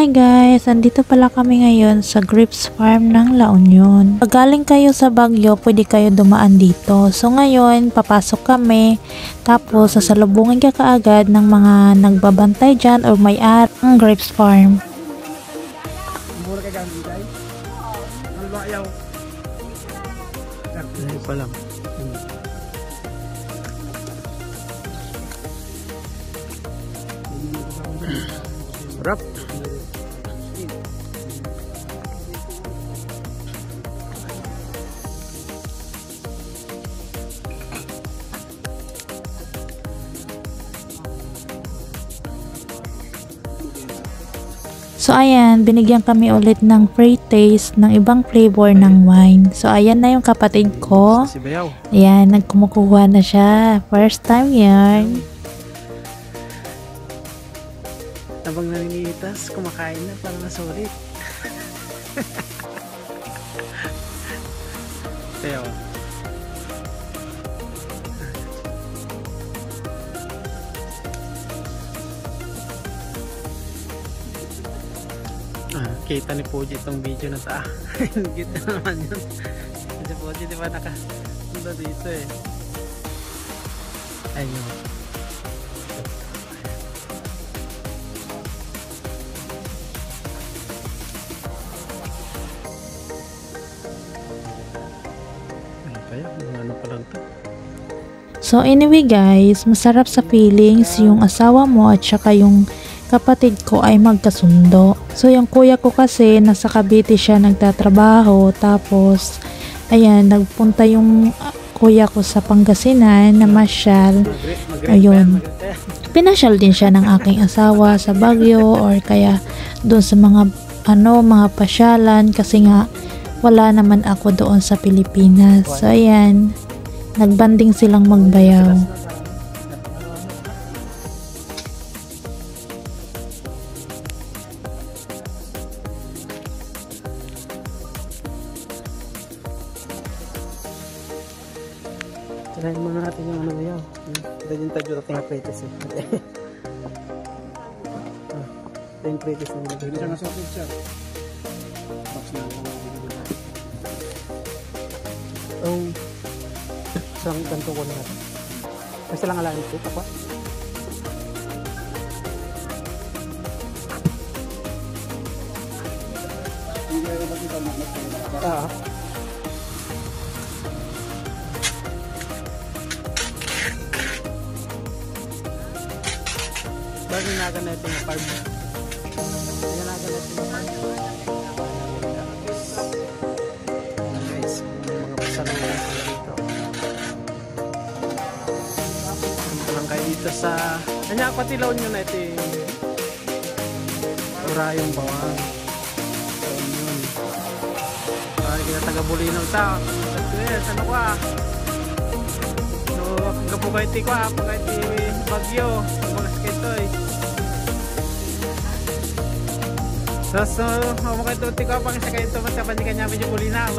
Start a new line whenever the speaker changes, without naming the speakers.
Hi guys! Andito pala kami ngayon sa grapes farm ng La Union. Pag galing kayo sa Baguio, pwede kayo dumaan dito. So ngayon, papasok kami. Tapos sasalubungin ka kaagad ng mga nagbabantay dyan or may-ari ng grapes farm.
Mura ka dyan, guys? Malbayaw. Ay pa lang. Rap.
So ayan, binigyan kami ulit ng free taste ng ibang flavor ng wine. So ayan na yung kapatid ko. Ayan, nagkumukuha na siya. First time yan.
Habang naninitas, kumakain na para masulit. Teo. Kita ni Puji itong video na ta. Kita naman yun. Si Puji diba nakapunta dito eh. Ayun. Ano pa lang to?
So anyway guys, masarap sa feelings yung asawa mo at saka yung kapatid ko ay magkasundo. So yung kuya ko kasi nasa Cavite siya nagtatrabaho, tapos ayan, nagpunta yung kuya ko sa Pangasinan na masyal. Ayun, pinasyal din siya ng aking asawa sa Baguio or kaya doon sa mga mga pasyalan kasi nga wala naman ako doon sa Pilipinas. So ayan, nagbanding silang magbayaw.
Tirahin muna natin yung ano yun. Dahil yung tadyo natin yung pretis eh. Ito yung pretis na nilagay. Hindi siya masakit siya. Box na lang. Oh. Isang ganito ko na natin. Basta lang alam ito. Tapos. Bago nagan na itong farm. Bago nagan na itong farm. Guys, mga pasalang lang sila dito. Lang kayo dito sa... Kanya patilaw nyo na ito yung... Urayong bawang. So, yun. Ay, kita taga-Bulinaw ta. Ano ko ah? So, kapugay ti ko ah. Pagay ti Baguio. Mga sketoy. So, mga kayo ti ko. Pag isa kayo ito, matapad di kanya medyo Bulinaw.